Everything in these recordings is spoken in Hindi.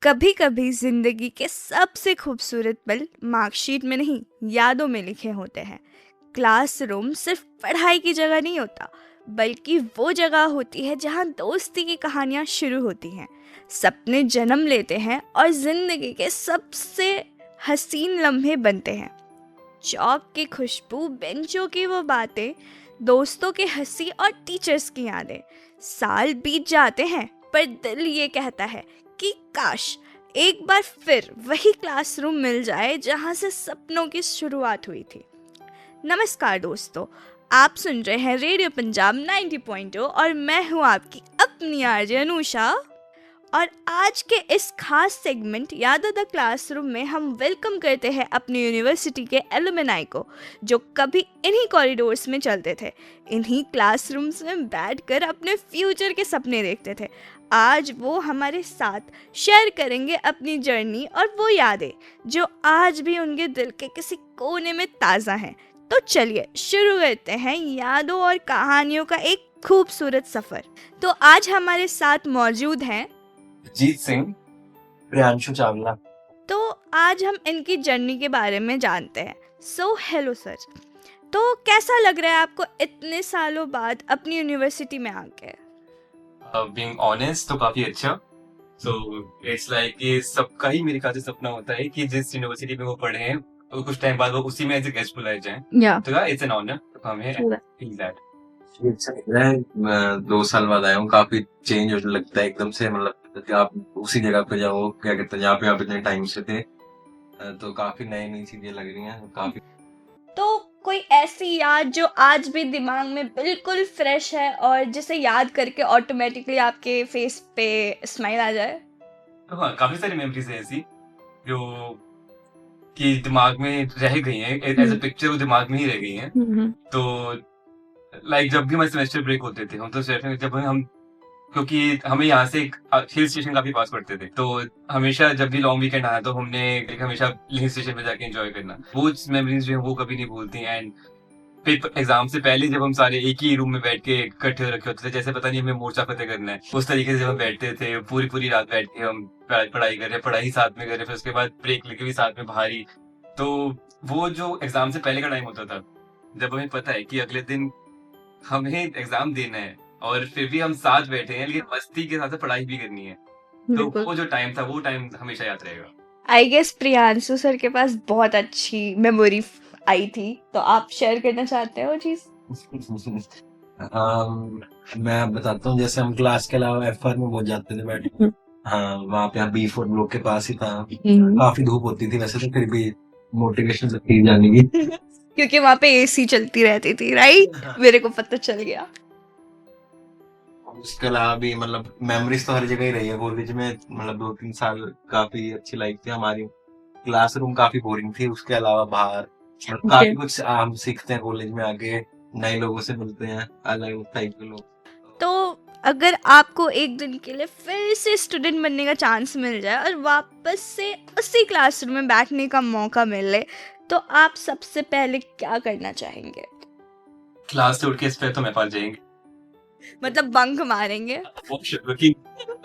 कभी कभी जिंदगी के सबसे खूबसूरत पल मार्कशीट में नहीं, यादों में लिखे होते हैं। क्लासरूम सिर्फ पढ़ाई की जगह नहीं होता, बल्कि वो जगह होती है जहाँ दोस्ती की कहानियाँ शुरू होती हैं, सपने जन्म लेते हैं और जिंदगी के सबसे हसीन लम्हे बनते हैं। चौक की खुशबू, बेंचों की वो बातें, दोस्तों के हंसी और टीचर्स की यादें। साल बीत जाते हैं पर दिल ये कहता है कि काश एक बार फिर वही क्लासरूम मिल जाए जहाँ से सपनों की शुरुआत हुई थी। नमस्कार दोस्तों, आप सुन रहे हैं रेडियो पंजाब 90.0 और मैं हूँ आपकी अपनी आरजे अनुषा। और आज के इस खास सेगमेंट याद द क्लासरूम में हम वेलकम करते हैं अपनी यूनिवर्सिटी के एलुमनाई को, जो कभी इन्हीं कॉरिडोर्स में चलते थे, इन्हीं क्लासरूम्स में बैठकर अपने फ्यूचर के सपने देखते थे। आज वो हमारे साथ शेयर करेंगे अपनी जर्नी और वो यादें जो आज भी उनके दिल के किसी कोने में ताज़ा हैं। तो चलिए शुरू करते हैं यादों और कहानियों का एक खूबसूरत सफ़र। तो आज हमारे साथ मौजूद हैं जीत सिंह, प्रियांशु चावला। तो आज हम इनकी जर्नी के बारे में जानते हैं। सो हेलो सर, तो कैसा लग रहा है आपको इतने सालों बाद अपनी यूनिवर्सिटी में आके? बीइंग ऑनेस्ट तो काफी अच्छा। सो इट्स लाइक कि सबका ही मेरे ख्याल से सपना होता है कि जिस यूनिवर्सिटी में वो पढ़े हैं तो कुछ टाइम बाद वो उसी में एज ए गेस्ट बुलाए जाएं। तो it's an honour to come here feel that. अच्छा लग रहा है। मैं 2 साल बाद आया हूँ, काफी चेंज लगता है एकदम से। मतलब कि आप उसी जगह पे जाओ, क्या कहते हैं, जहाँ पे आप इतने टाइम से थे, तो काफी नई नई चीजें लग रही हैं काफी। तो कोई ऐसी याद जो आज भी दिमाग में बिल्कुल फ्रेश है और जिसे याद करके ऑटोमेटिकली आपके फेस पे स्माइल आ जाए? तो हाँ, काफी सारी मेमोरीज है ऐसी जो कि दिमाग में रह गई हैं, एज ए पिक्चर वो दिमाग में ही रह गई हैं। तो लाइक जब भी हमारे सेमेस्टर ब्रेक होते थे, हम तो जब हम, क्योंकि हमें यहाँ से एक हिल स्टेशन काफी पास पड़ते थे, तो हमेशा जब भी लॉन्ग वीकेंड आया तो हमने हमेशा हिल स्टेशन पे जाके एंजॉय करना, वो मेमोरीज जो है वो कभी नहीं भूलती। एंड पेपर एग्जाम से पहले जब हम सारे एक ही रूम में बैठ के इकट्ठे रखे होते थे, जैसे पता नहीं हमें मोर्चा फतेह करना है, उस तरीके से जब हम बैठते थे, पूरी पूरी रात बैठ के हम पढ़ाई कर रहे, पढ़ाई साथ में कर रहे, फिर उसके बाद ब्रेक लेके भी साथ में भारी। तो वो जो एग्जाम से पहले का टाइम होता था, जब हमें पता है कि अगले दिन हमें एग्जाम देना है और फिर भी हम साथ बैठे हैं, लेकिन मस्ती के साथ पढ़ाई भी करनी है, तो वो जो टाइम था, वो टाइम हमेशा याद रहेगा। आई गेस प्रियांशु सर के पास बहुत अच्छी मेमोरी आई थी, तो आप शेयर करना चाहते हो चीज? मैं बताता हूँ, जैसे हम क्लास के अलावा एफआर में बहुत जाते थे बैठे। हाँ, वहाँ पे B4 ब्लॉक के पास ही था। काफी धूप होती थी वैसे तो, फिर भी मोटिवेशन लगती जाने की क्योंकि वहाँ पे एसी चलती रहती थी, राइट? मेरे को पता चल गया। उसके अलावा भी मतलब मेमोरीज तो हर जगह ही रही है कॉलेज में। मतलब 2-3 साल काफी अच्छी लाइफ थी हमारी। क्लासरूम काफी बोरिंग थी, उसके अलावा बाहर काफी कुछ हम सीखते हैं कॉलेज में आके, नए लोगों से मिलते हैं, अलग टाइप के लोग। तो अगर आपको एक दिन के लिए फिर से स्टूडेंट बनने का चांस मिल जाए और वापस से उसी क्लासरूम में बैठने का मौका मिले, तो आप सबसे पहले क्या करना चाहेंगे? क्लास से उठ के इस पे तो मैं पास जाएंगे, मतलब बंक मारेंगे? क्योंकि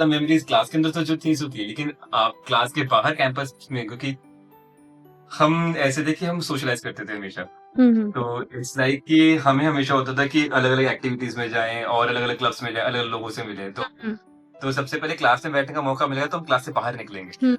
मेमोरीज क्लास के अंदर तो जो चीज होती है, लेकिन आप क्लास के बाहर कैंपस में, क्योंकि हम ऐसे थे कि हम सोशलाइज करते थे हमेशा, तो इट्स लाइक कि हमें हमेशा होता था कि अलग अलग एक्टिविटीज में जाएं और अलग अलग क्लब्स में जाएं, अलग अलग लोगों से मिलें। तो सबसे पहले क्लास में बैठने का मौका मिलेगा तो हम क्लास से बाहर निकलेंगे।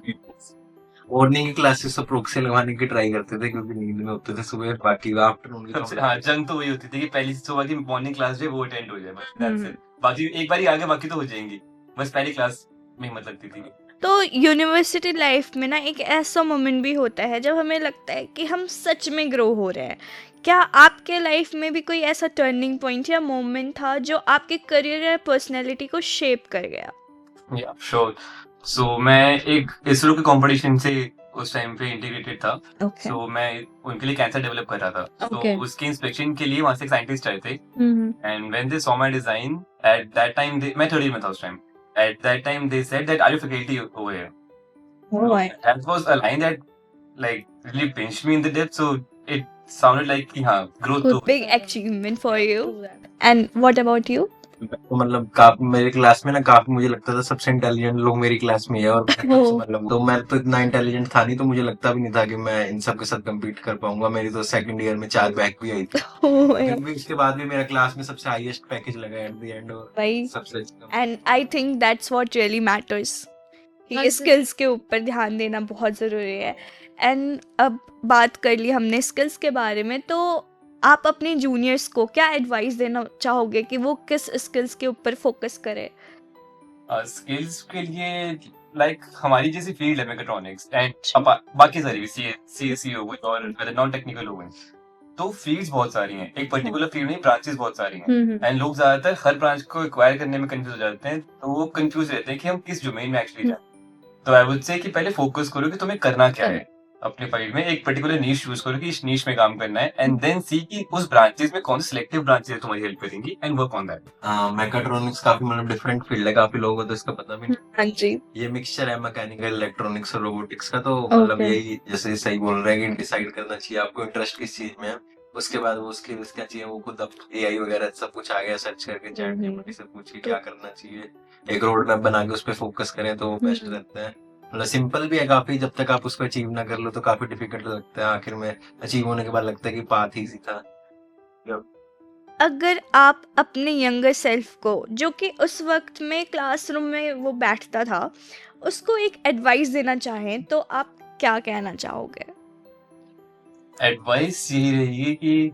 मॉर्निंग की क्लासेस तो प्रोक्सी लगवाने की ट्राई करते थे, क्योंकि नींद में होते थे सुबह, बाकी आफ्टरनून की सबसे हाँ जंग तो वही होती थी कि पहली सुबह की मॉर्निंग क्लास जो है वो अटेंड हो जाए, बस दैट्स इट। बाकी एक बार ही आगे, बाकी तो हो जाएंगी, बस पहली क्लास में हिम्मत लगती थी। तो यूनिवर्सिटी लाइफ में ना एक ऐसा मोमेंट भी होता है जब हमें लगता है कि हम सच में ग्रो हो रहे हैं। क्या आपके लाइफ में भी कोई ऐसा टर्निंग पॉइंट या मोमेंट था जो आपके करियर या पर्सनैलिटी को शेप कर गया? या श्योर। सो मैं एक इसरो के कंपटीशन से उस टाइम पे इंटीग्रेटेड था। सो मैं उनके लिए कैंसर डेवलप कर रहा था। तो उसके इंस्पेक्शन के लिए वहां से साइंटिस्ट आए थे, and when they saw my design at that time, मैं 30 में था उस time, at that time they said that, are you faculty over here? That was a line that like really pinched me in the depth, so it sounded like कि हाँ growth तो big achievement for you. And what about you? तो मतलब काफी मेरे क्लास में ना काफी मुझे लगता था सबसे इंटेलिजेंट लोग मेरी क्लास में ही है, और मतलब तो मैं तो इतना इंटेलिजेंट था नहीं, तो मुझे लगता भी नहीं था कि मैं इन सब के साथ कम्पीट कर पाऊंगा। मेरी तो सेकंड ईयर में 4 बैक भी आई थी, फिर भी उसके बाद भी मेरा क्लास में सबसे हाईएस्ट पैकेज लगा एट द एंड, और भाई सबसे and I think that's what really matters. ये स्किल्स के ऊपर ध्यान देना बहुत ज़रूरी है। एंड अब बात कर ली हमने स्किल्स के बारे में, तो आप अपने जूनियर्स को क्या एडवाइस देना चाहोगे कि वो किस स्किल्स के ऊपर फोकस करें? स्किल्स के लिए लाइक हमारी जैसी फील्ड है मैकेट्रॉनिक्स एंड बाकी सारी भी सीएससी हो गई और अदर नॉन टेक्निकल हो गई, तो फील्ड्स बहुत सारी हैं, एक पर्टिकुलर फील्ड में ब्रांचेस बहुत सारी हैं एंड लोग ज्यादातर हर ब्रांच को एक्वायर करने में कंफ्यूज हो जाते हैं, तो वो कंफ्यूज रहते हैं कि हम किस डोमेन में एक्चुअली जाएं। तो आई वुड से कि पहले फोकस करो कि तुम्हें करना क्या है अपने फील्ड में, एक पर्टिकुलर नीश चूज करो कि इस नीश में काम करना है एंड देन सी कि उस ब्रांचेस में कौन सी सिलेक्टिव ब्रांचेस तुम्हारी हेल्प करेंगी and work on that. Mechatronics काफी मतलब डिफरेंट फील्ड है, काफी लोगों को तो इसका पता भी नहीं। हाँ जी। ये मिक्सचर है मैकेनिकल, इलेक्ट्रॉनिक्स और रोबोटिक्स का, तो मतलब यही जैसे सही बोल रहे हैं कि डिसाइड करना चाहिए आपको इंटरेस्ट किस चीज में है, उसके बाद वो स्किल्स क्या चाहिए वो खुद अब एआई वगैरह सब कुछ आ गया, सर्च करके चैट से पूछ के क्या करना चाहिए, एक रोड मैप बना के उस पर फोकस करें तो बेस्ट रहता है। मतलब सिंपल भी है काफी, जब तक आप उसको अचीव ना कर लो तो काफी डिफिकल्ट लगता है, आखिर में अचीव होने के बाद लगता है कि पाथ ईजी था। अगर आप अपने यंगर सेल्फ को, जो कि उस वक्त में क्लासरूम में वो बैठता था, उसको एक एडवाइस देना चाहें तो आप क्या कहना चाहोगे? एडवाइस यही रहेगी कि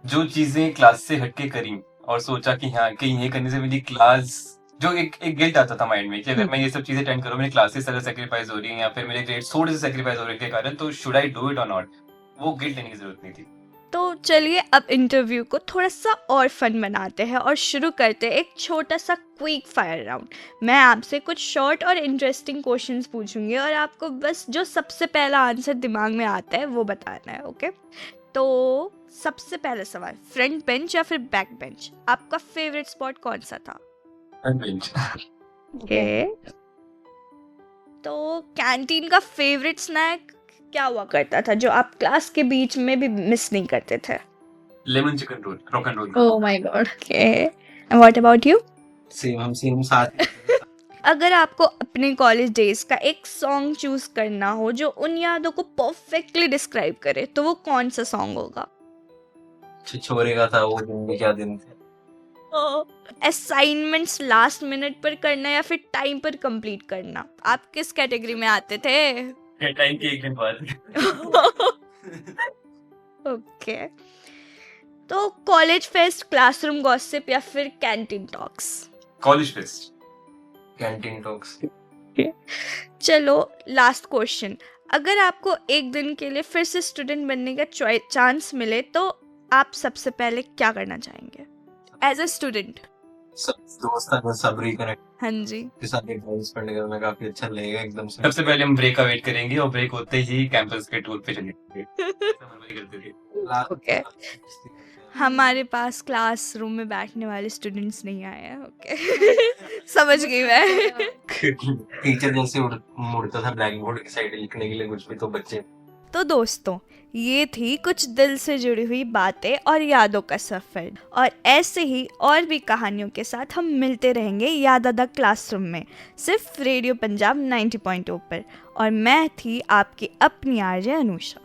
जो चीजें क्लास से हटके करी और सोचा कि हाँ कि ये करने से मेरी क्लास, जो एक गिल्ट आता था माइंड में कि अगर मैं ये सब चीजें अटेंड करूँ, मेरी क्लासेस अगर सेक्रीफाइस हो रही हैं या फिर मेरे ग्रेड्स थोड़े से सेक्रीफाइस हो रहे के कारण, तो शुड आई डू इट और नॉट, वो गिल्ट लेने की जरूरत नहीं थी। तो चलिए अब इंटरव्यू को थोड़ा सा और फन बनाते हैं और शुरू करते हैं एक छोटा सा क्विक फायर राउंड। मैं आपसे कुछ शॉर्ट और इंटरेस्टिंग क्वेश्चंस पूछूंगी और आपको बस जो सबसे पहला आंसर दिमाग में आता है वो बताना है, ओके? तो सबसे पहला सवाल, फ्रंट बेंच या फिर बैक बेंच? आपका फेवरेट स्पॉट कौन सा था? ओके। तो कैंटीन का फेवरेट स्नैक क्या हुआ करता था जो आप क्लास के बीच में भी मिस नहीं करते थे? Lemon chicken roll, rock and roll. Oh my God. Okay, and what about you? Same साथ। अगर आपको अपने कॉलेज डेज का एक सॉन्ग चूज करना हो जो उन यादों को परफेक्टली डिस्क्राइब करे, तो वो कौन सा सॉन्ग होगा? छिछोरे का था वो दिन भी क्या दिन थे। असाइनमेंट्स लास्ट मिनट पर करना या फिर टाइम पर कंप्लीट करना, आप किस कैटेगरी में आते थे? टाइम के एक दिन बाद। ओके। तो कॉलेज फेस्ट, क्लासरूम गॉसिप या फिर canteen talks? College fest. Canteen talks. चलो लास्ट क्वेश्चन, अगर आपको एक दिन के लिए फिर से स्टूडेंट बनने का चांस मिले तो आप सबसे पहले क्या करना चाहेंगे एज अ स्टूडेंट? सब दोस्तों को सब रिकनेक्ट हाँ जी। के साथ एक टाइम स्पेंड करना काफी अच्छा लगेगा एकदम से। सबसे पहले हम ब्रेक का वेट करेंगे और ब्रेक होते ही कैंपस के टूर पे चलेंगे। ओके, हमारे पास क्लासरूम में बैठने वाले स्टूडेंट्स नहीं आए हैं। ओके समझ गई मैं। टीचर जैसे मुड़ता था ब्लैक बोर्ड की साइड लिखने के लिए कुछ भी, तो बच्चे। तो दोस्तों, ये थी कुछ दिल से जुड़ी हुई बातें और यादों का सफ़र, और ऐसे ही और भी कहानियों के साथ हम मिलते रहेंगे याद आदा क्लासरूम में, सिर्फ रेडियो पंजाब 90.0 पर। और मैं थी आपकी अपनी आरजे अनुषा।